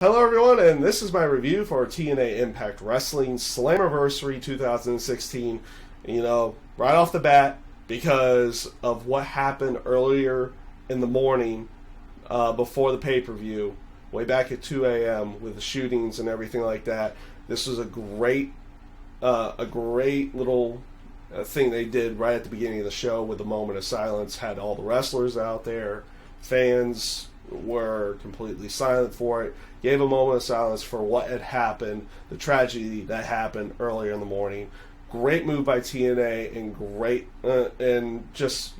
Hello everyone, and this is my review for TNA Impact Wrestling Slammiversary 2016. Right off the bat, because of what happened earlier in the morning before the pay-per-view, way back at 2 a.m. with the shootings and everything like that, this was a great little thing they did right at the beginning of the show with the moment of silence. Had all the wrestlers out there, fans were completely silent for it, gave a moment of silence for what had happened, the tragedy that happened earlier in the morning. Great move by TNA, and great and just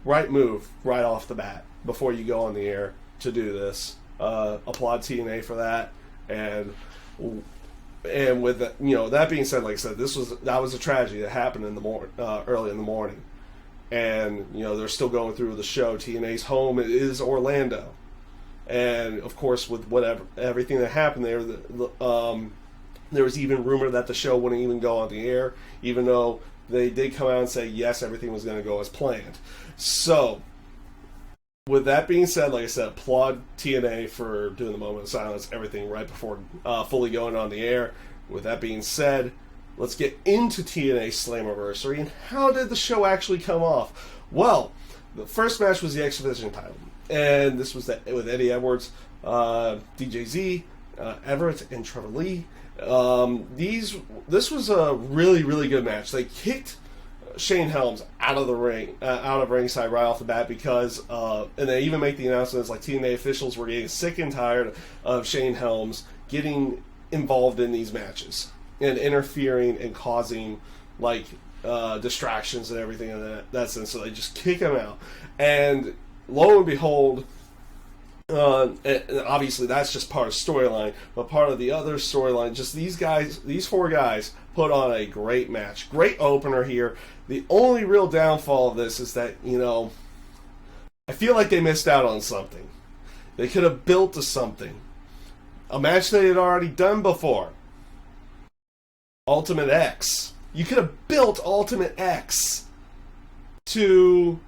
right move right off the bat before you go on the air to do this. Applaud TNA for that. And with that being said, like I said, that was a tragedy that happened in the early in the morning, and they're still going through the show. TNA's home is Orlando. And of course, with everything that happened there, there was even rumor that the show wouldn't even go on the air, even though they did come out and say yes, everything was going to go as planned. So, with that being said, like I said, applaud TNA for doing the moment of silence, everything right before fully going on the air. With that being said, let's get into TNA Slammiversary and how did the show actually come off? Well, the first match was the X Division title. And this was with Eddie Edwards, DJZ, Everett, and Trevor Lee. This was a really, really good match. They kicked Shane Helms out of the ring, out of ringside right off the bat because, and they even make the announcements like TNA officials were getting sick and tired of Shane Helms getting involved in these matches and interfering and causing distractions and everything in that sense. So they just kick him out. And lo and behold, and obviously that's just part of storyline, but part of the other storyline, just these four guys put on a great match. Great opener here. The only real downfall of this is that, I feel like they missed out on something. They could have built to something. A match they had already done before. Ultimate X. You could have built Ultimate X to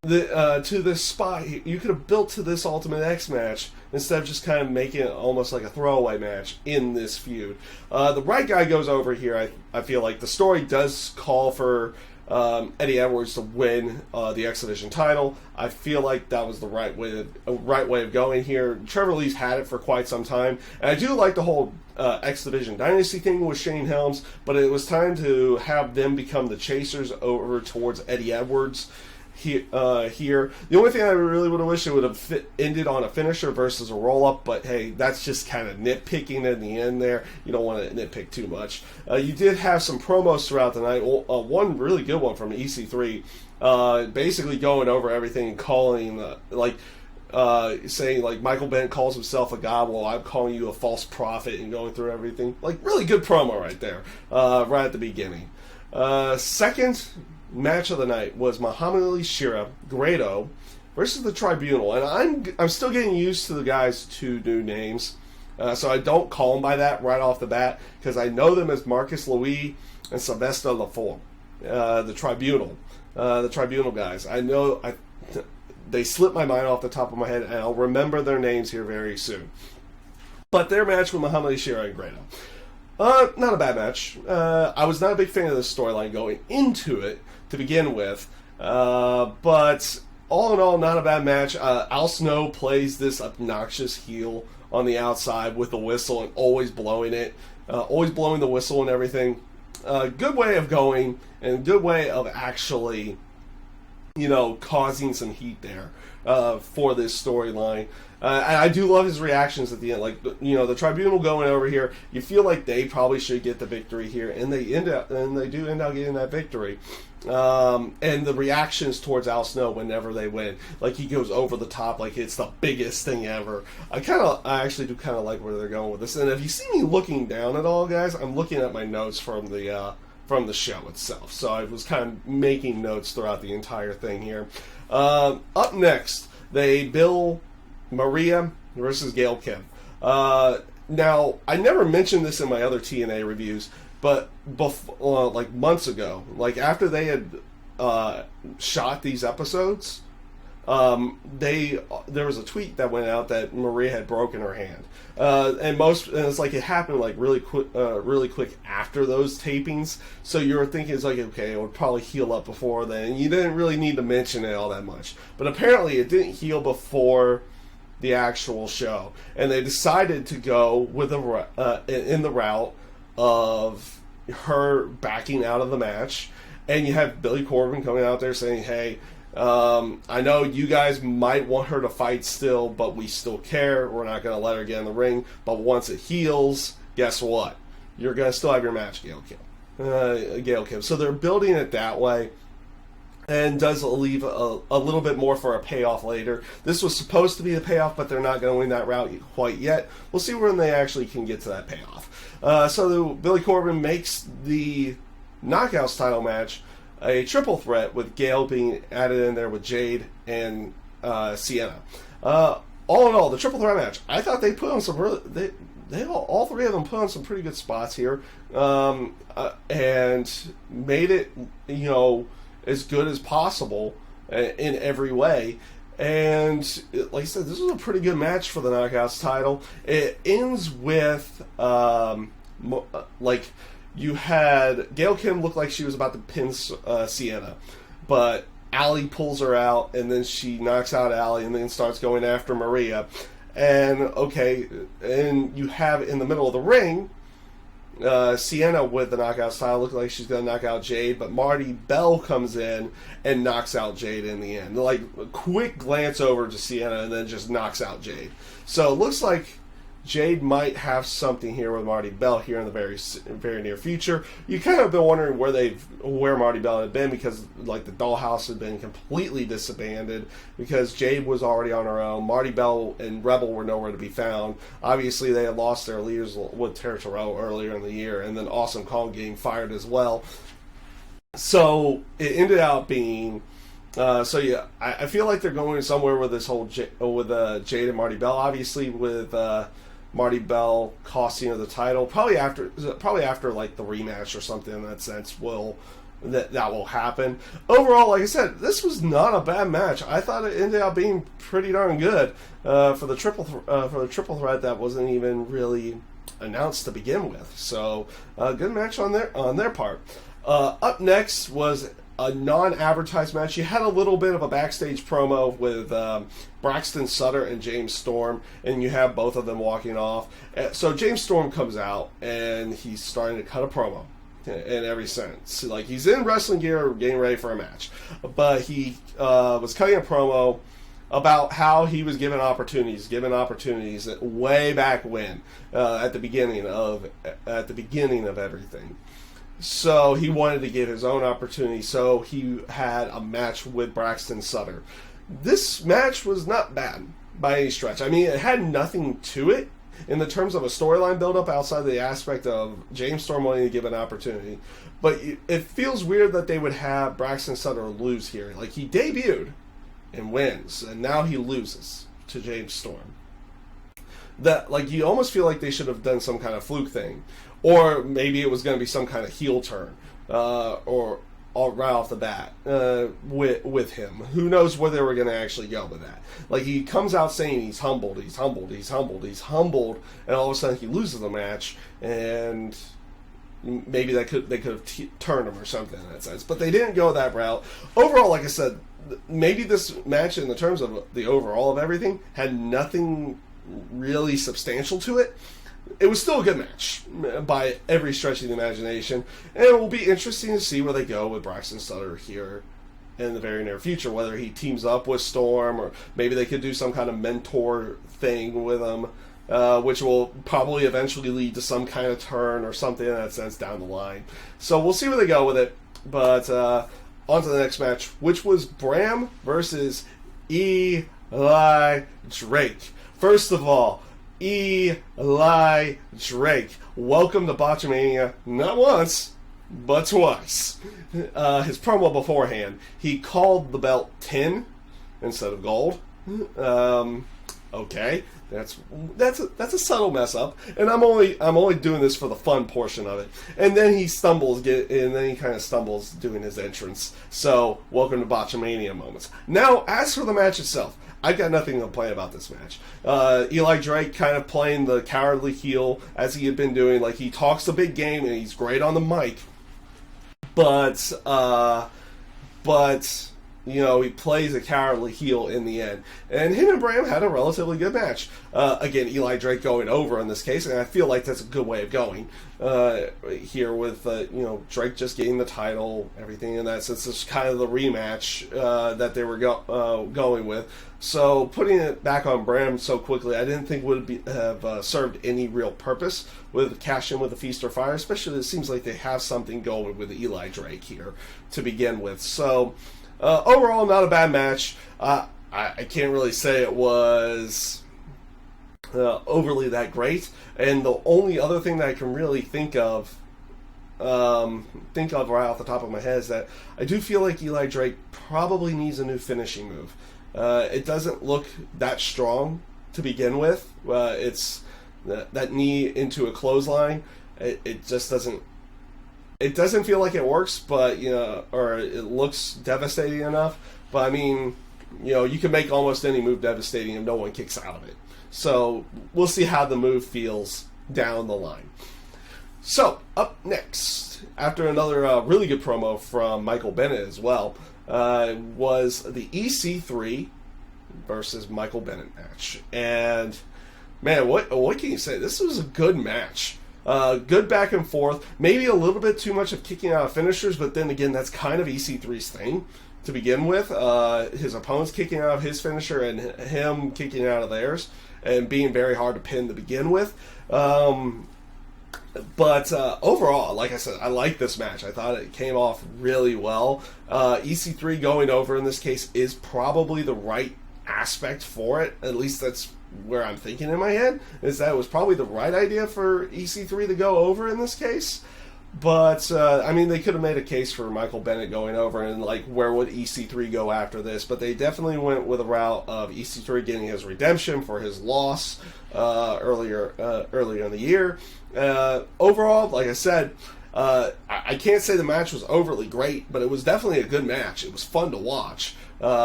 this spot. You could have built to this Ultimate X match instead of just kind of making it almost like a throwaway match in this feud. The right guy goes over here. I feel like the story does call for Eddie Edwards to win the X Division title. I feel like that was the right way of going here. Trevor Lee's had it for quite some time, and I do like the whole X Division Dynasty thing with Shane Helms, but it was time to have them become the chasers over towards Eddie Edwards. Here. The only thing I really would have wished it would have ended on a finisher versus a roll-up, but hey, that's just kind of nitpicking in the end there. You don't want to nitpick too much. You did have some promos throughout the night. One really good one from EC3, basically going over everything and calling, saying like Michael Bennett calls himself a god, well, I'm calling you a false prophet, and going through everything. Like, really good promo right there, right at the beginning. Second match of the night was Muhammad Ali Shira Grado versus the Tribunal, and I'm still getting used to the guys' two new names, so I don't call them by that right off the bat because I know them as Marcus Louis and Sylvester Lafont, the Tribunal guys. I know they slipped my mind off the top of my head, and I'll remember their names here very soon. But their match with Muhammad Ali Shira and Grado, not a bad match. I was not a big fan of this storyline going into it to begin with, but all in all, not a bad match. Al Snow plays this obnoxious heel on the outside with a whistle and always blowing it, always blowing the whistle and everything. Good way of going, and good way of actually, causing some heat there for this storyline. And I do love his reactions at the end. Like, the Tribunal going over here, you feel like they probably should get the victory here, and they do end up getting that victory. And the reactions towards Al Snow whenever they win, like he goes over the top, like it's the biggest thing ever. I actually do kind of like where they're going with this. And if you see me looking down at all, guys, I'm looking at my notes from the show itself. So I was kind of making notes throughout the entire thing here. Up next, they bill Maria versus Gail Kim. Now, I never mentioned this in my other TNA reviews, but months ago, after they had shot these episodes, there was a tweet that went out that Maria had broken her hand, and it's like it happened like really quick after those tapings. So you were thinking it's like, okay, it would probably heal up before then. You didn't really need to mention it all that much, but apparently it didn't heal before the actual show, and they decided to go with in the route of her backing out of the match. And you have Billy Corgan coming out there saying, hey, I know you guys might want her to fight still, but we still care. We're not going to let her get in the ring. But once it heals, guess what? You're going to still have your match, Gail Kim. So they're building it that way, and does leave a little bit more for a payoff later. This was supposed to be the payoff, but they're not going that route quite yet. We'll see when they actually can get to that payoff. So Billy Corgan makes the Knockouts title match a triple threat, with Gail being added in there with Jade and Sienna. All in all, the triple threat match, I thought they put on some really, all three of them put on some pretty good spots here, and made it, as good as possible in every way. And like I said, this was a pretty good match for the Knockouts title. It ends with you had Gail Kim look like she was about to pin Sienna, but Allie pulls her out, and then she knocks out Allie, and then starts going after Maria. And you have in the middle of the ring, Sienna with the Knockouts title looked like she's going to knock out Jade, but Marty Bell comes in and knocks out Jade in the end. Like, a quick glance over to Sienna and then just knocks out Jade. So it looks like Jade might have something here with Marty Bell here in the very near future. You kind of been wondering where Marty Bell had been, because like the Dollhouse had been completely disbanded, because Jade was already on her own. Marty Bell and Rebel were nowhere to be found. Obviously, they had lost their leaders with Terry Terrell earlier in the year, and then Awesome Kong getting fired as well. So it ended up being. I feel like they're going somewhere with this whole Jade and Marty Bell. Obviously, with Marty Bell costing her the title, probably after like the rematch or something in that sense that will happen. Overall, like I said, this was not a bad match. I thought it ended up being pretty darn good for the triple threat that wasn't even really announced to begin with. So good match on their part. Up next was a non-advertised match. You had a little bit of a backstage promo with Braxton Sutter and James Storm, and you have both of them walking off. So James Storm comes out, and he's starting to cut a promo in every sense. Like, he's in wrestling gear getting ready for a match, but he was cutting a promo about how he was given opportunities way back when, at the beginning of everything. So he wanted to get his own opportunity, so he had a match with Braxton Sutter. This match was not bad by any stretch. I mean, it had nothing to it in the terms of a storyline build-up outside the aspect of James Storm wanting to give an opportunity. But it feels weird that they would have Braxton Sutter lose here. Like, he debuted and wins, and now he loses to James Storm. That, like, you almost feel like they should have done some kind of fluke thing. Or maybe it was going to be some kind of heel turn, or right off the bat with him. Who knows where they were going to actually go with that? Like, he comes out saying he's humbled, and all of a sudden he loses the match, and maybe they could have turned him or something in that sense. But they didn't go that route. Overall, like I said, maybe this match, in the terms of the overall of everything, had nothing really substantial to it. It was still a good match by every stretch of the imagination, and it will be interesting to see where they go with Braxton Sutter here in the very near future, whether he teams up with Storm, or maybe they could do some kind of mentor thing with him, which will probably eventually lead to some kind of turn or something in that sense down the line. So we'll see where they go with it, but on to the next match, which was Bram versus Eli Drake. First of all, Eli Drake, welcome to Botchamania, not once, but twice. His promo beforehand, he called the belt tin instead of gold. Okay, That's a subtle mess up, and I'm only doing this for the fun portion of it. And then he kind of stumbles doing his entrance. So welcome to Botchamania moments. Now, as for the match itself, I've got nothing to complain about this match. Eli Drake kind of playing the cowardly heel as he had been doing. Like, he talks a big game and he's great on the mic, but you know, he plays a cowardly heel in the end. And him and Bram had a relatively good match. Again, Eli Drake going over in this case, and I feel like that's a good way of going here with, you know, Drake just getting the title, everything in that sense. It's kind of the rematch that they were going with. So putting it back on Bram so quickly, I didn't think would have served any real purpose with cash in with the Feast or Fire, especially it seems like they have something going with Eli Drake here to begin with. So overall, not a bad match. I can't really say it was overly that great. And the only other thing that I can really think of right off the top of my head is that I do feel like Eli Drake probably needs a new finishing move. It doesn't look that strong to begin with. It's that knee into a clothesline. It just doesn't. It doesn't feel like it works, but you know, or it looks devastating enough. But I mean, you know, you can make almost any move devastating if no one kicks out of it. So we'll see how the move feels down the line. So up next, after another really good promo from Michael Bennett as well, was the EC3 versus Michael Bennett match. And man, what can you say? This was a good match. Good back and forth. Maybe a little bit too much of kicking out of finishers, but then again, that's kind of EC3's thing to begin with. His opponent's kicking out of his finisher and him kicking out of theirs, and being very hard to pin to begin with. But overall, like I said, I like this match. I thought it came off really well. EC3 going over in this case is probably the right aspect for it. At least that's where I'm thinking in my head, is that it was probably the right idea for EC3 to go over in this case. But I mean, they could have made a case for Michael Bennett going over, and like, where would EC3 go after this? But they definitely went with a route of EC3 getting his redemption for his loss earlier in the year. Overall, like I said, I can't say the match was overly great, but it was definitely a good match. It was fun to watch,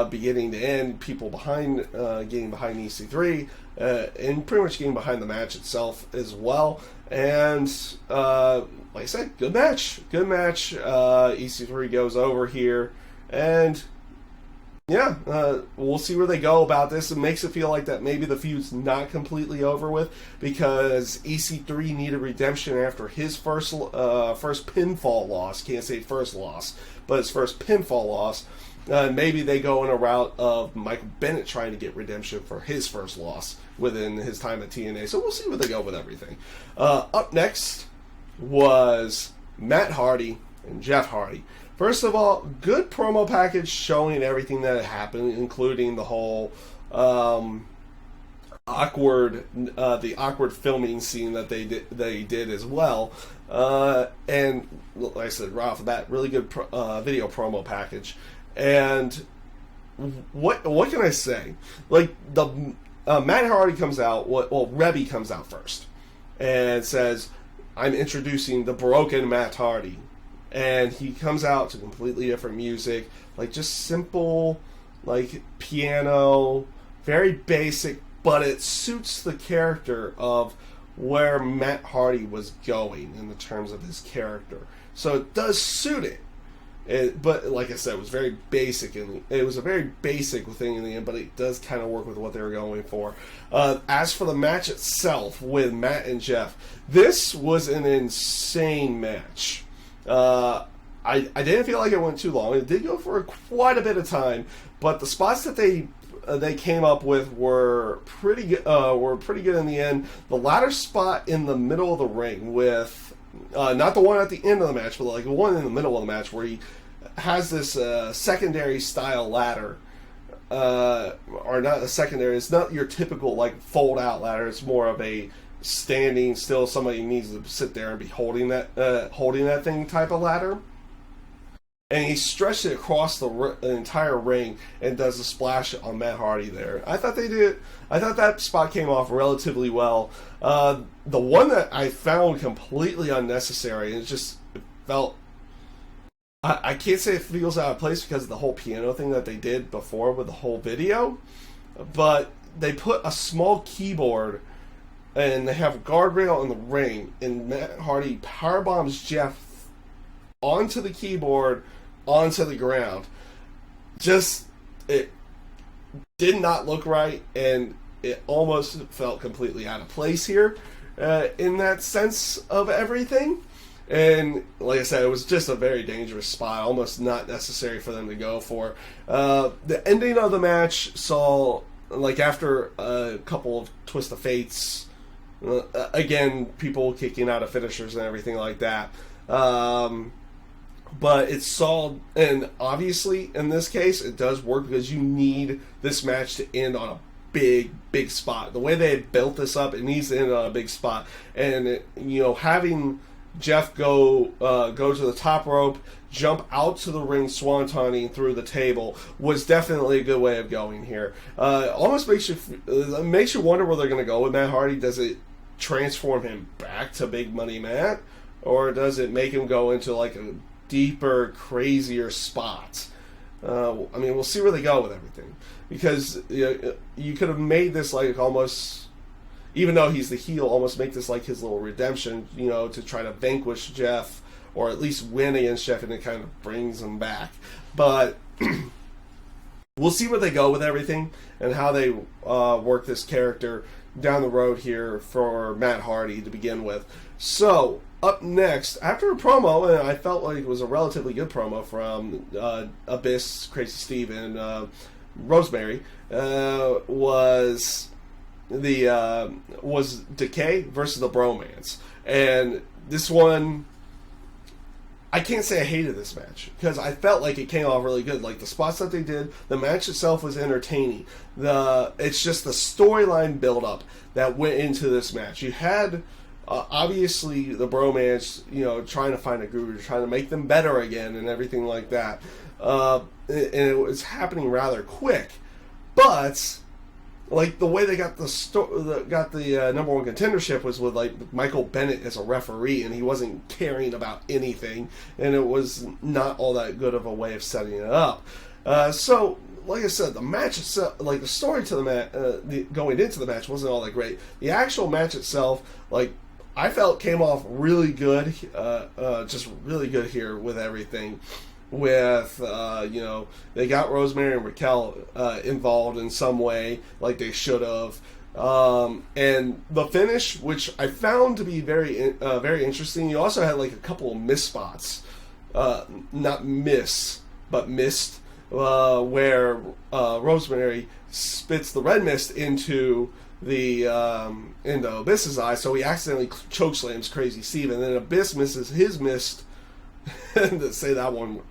beginning to end. People getting behind EC3, and pretty much getting behind the match itself as well. And like I said, good match. EC3 goes over here, and yeah, we'll see where they go about this. It makes it feel like that maybe the feud's not completely over with, because EC3 needed redemption after his first pinfall loss. Can't say first loss, but his first pinfall loss. Maybe they go in a route of Michael Bennett trying to get redemption for his first loss within his time at TNA. So we'll see where they go with everything. Up next was Matt Hardy and Jeff Hardy. First of all, good promo package showing everything that had happened, including the whole awkward filming scene that they did as well. And like I said, right off the bat, really good video promo package. And what can I say? Like, the Matt Hardy comes out. Rebby comes out first and says, "I'm introducing the broken Matt Hardy." And he comes out to completely different music, like just simple, like piano, very basic, but it suits the character of where Matt Hardy was going in the terms of his character. So it does suit it. But like I said, it was very basic, and it was a very basic thing in the end, but it does kind of work with what they were going for. As for the match itself with Matt and Jeff, this was an insane match. I didn't feel like it went too long. It did go for quite a bit of time, but the spots that they came up with were pretty good. In the end. The ladder spot in the middle of the ring with not the one at the end of the match, but like the one in the middle of the match where he has this secondary style ladder, or not a secondary. It's not your typical like fold out ladder. It's more of a standing still. Somebody needs to sit there and be holding that thing type of ladder. and he stretched it across the entire ring and does a splash on Matt Hardy there. I thought that spot came off relatively well. The one that I found completely unnecessary, and it felt, I can't say it feels out of place because of the whole piano thing that they did before with the whole video, but they put a small keyboard and they have a guardrail in the ring, and Matt Hardy powerbombs Jeff onto the keyboard, onto the ground. It did not look right, and it almost felt completely out of place here in that sense of everything. And like I said, it was just a very dangerous spot, almost not necessary for them to go for. The ending of the match saw, like, after a couple of Twist of Fates, again, people kicking out of finishers and everything like that. But it saw, and obviously in this case, it does work because you need this match to end on a big, big spot. The way they built this up, it needs to end on a big spot. And, having Jeff go to the top rope, jump out to the ring, swantoning through the table was definitely a good way of going here. Almost makes you wonder where they're going to go with Matt Hardy. Does it transform him back to Big Money Matt, or does it make him go into like a deeper, crazier spot? We'll see where they go with everything, because you could have made this like almost, even though he's the heel, almost make this like his little redemption, to try to vanquish Jeff, or at least win against Jeff, and it kind of brings him back. But we'll see where they go with everything and how they work this character down the road here for Matt Hardy to begin with. So, up next, after a promo, and I felt like it was a relatively good promo from Abyss, Crazy Steve, and Rosemary, was Decay versus the Bromance. And this one, I can't say I hated this match, because I felt like it came off really good. Like, the spots that they did, the match itself was entertaining. It's just the storyline build-up that went into this match. You had, obviously, the Bromance, trying to find a guru, trying to make them better again, and everything like that. And it was happening rather quick. But, like, the way they got the number one contendership was with, like, Michael Bennett as a referee, and he wasn't caring about anything, and it was not all that good of a way of setting it up. So, like I said, the match itself, like, the story to the match, going into the match wasn't all that great. The actual match itself, like, I felt came off really good, just really good here with everything. With, they got Rosemary and Raquel involved in some way, like they should have. And the finish, which I found to be very very interesting, you also had like a couple of miss spots. Not miss, but missed, where Rosemary spits the red mist into Abyss's eye, so he accidentally chokeslams Crazy Steve, and then Abyss misses his mist. say that one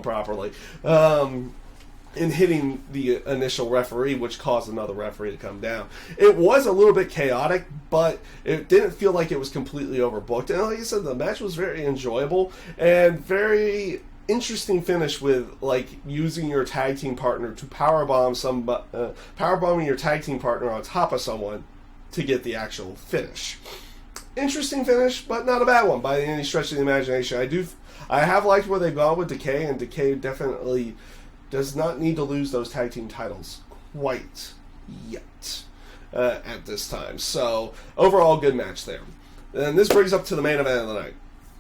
properly, in hitting the initial referee, which caused another referee to come down. It was a little bit chaotic, but it didn't feel like it was completely overbooked. And like I said, the match was very enjoyable and very interesting finish, with like using your tag team partner to powerbombing your tag team partner on top of someone to get the actual finish. Interesting finish, but not a bad one by any stretch of the imagination. I have liked where they've gone with Decay, and Decay definitely does not need to lose those tag team titles quite yet at this time. So, overall, good match there. And this brings up to the main event of the night.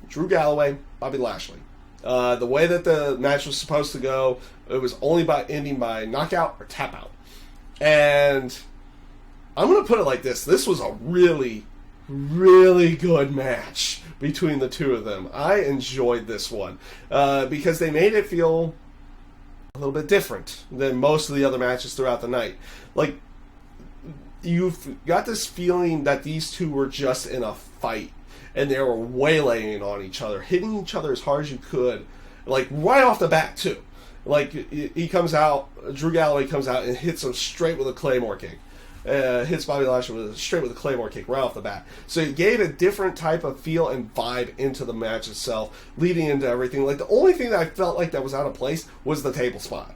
Drew Galloway, Bobby Lashley. The way that the match was supposed to go, it was only ending by knockout or tap out. And I'm going to put it like this. This was a really, really good match between the two of them. I enjoyed this one because they made it feel a little bit different than most of the other matches throughout the night. Like, you've got this feeling that these two were just in a fight, and they were waylaying on each other, hitting each other as hard as you could, like right off the bat too. Like, he comes out, Drew Galloway comes out and hits him straight with a Claymore kick. hits Bobby Lashley straight with a Claymore kick right off the bat. So it gave a different type of feel and vibe into the match itself, leading into everything. Like, the only thing that I felt like that was out of place was the table spot.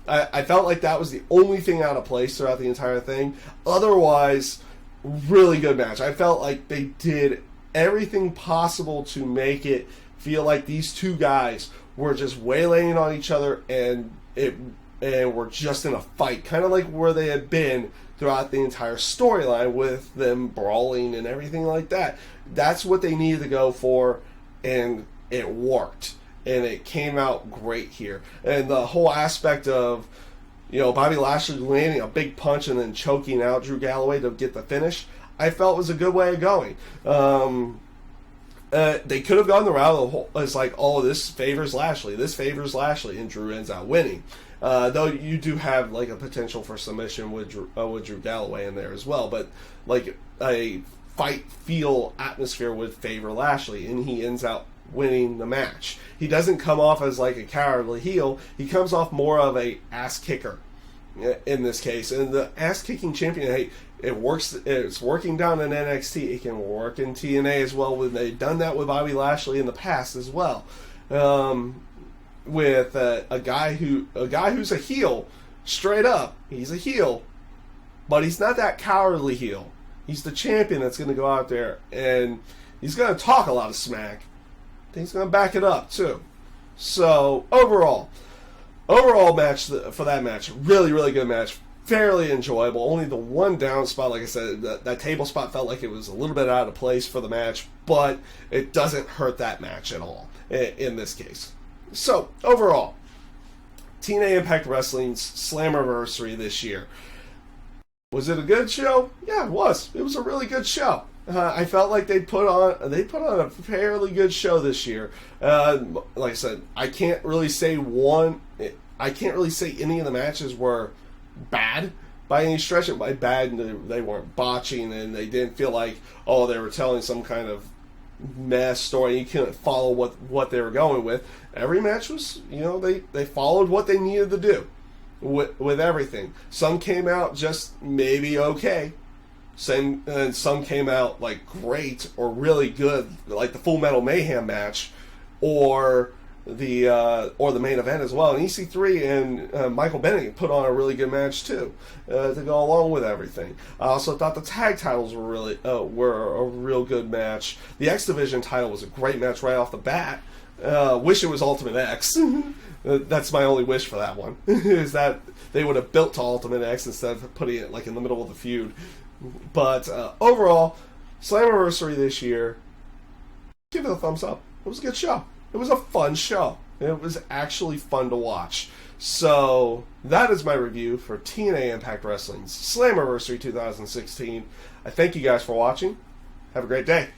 I felt like that was the only thing out of place throughout the entire thing. Otherwise, really good match. I felt like they did everything possible to make it feel like these two guys were just waylaying on each other and were just in a fight, kind of like where they had been throughout the entire storyline with them brawling and everything like that. That's what they needed to go for, and it worked. And it came out great here. And the whole aspect of, Bobby Lashley landing a big punch and then choking out Drew Galloway to get the finish, I felt was a good way of going. They could have gone the route of the whole, it's like, oh, this favors Lashley, and Drew ends out winning. Though you do have like a potential for submission with Drew Galloway in there as well. But like a fight feel atmosphere would favor Lashley, and he ends out winning the match. He doesn't come off as like a cowardly heel. He comes off more of a ass kicker in this case. And the ass kicking champion, hey, it works. It's working down in NXT. It can work in TNA as well. They've done that with Bobby Lashley in the past as well. With a guy who's a heel, straight up, he's a heel, but he's not that cowardly heel. He's the champion that's going to go out there and he's going to talk a lot of smack. He's going to back it up too. So overall match for that match, really, really good match, fairly enjoyable. Only the one down spot, like I said, that table spot felt like it was a little bit out of place for the match, but it doesn't hurt that match at all in this case. So overall, TNA Impact Wrestling's Slammiversary this year. Was it a good show? Yeah, it was. It was a really good show. I felt like they put on a fairly good show this year. Like I said, I can't really say any of the matches were bad by any stretch. By bad, they weren't botching, and they didn't feel like, oh, they were telling some kind of mess story. You couldn't follow what they were going with. Every match was, they followed what they needed to do with everything. Some came out just maybe okay. And some came out like great or really good, like the Full Metal Mayhem match, or the main event as well. And EC3 and Michael Bennett put on a really good match too to go along with everything. I also thought the tag titles were a real good match. The X Division title was a great match right off the bat. Wish it was Ultimate X. That's my only wish for that one, is that they would have built to Ultimate X instead of putting it like in the middle of the feud. But overall, Slammiversary this year, give it a thumbs up. It was a good show. It was a fun show. It was actually fun to watch. So that is my review for TNA Impact Wrestling's Slammiversary 2016. I thank you guys for watching. Have a great day.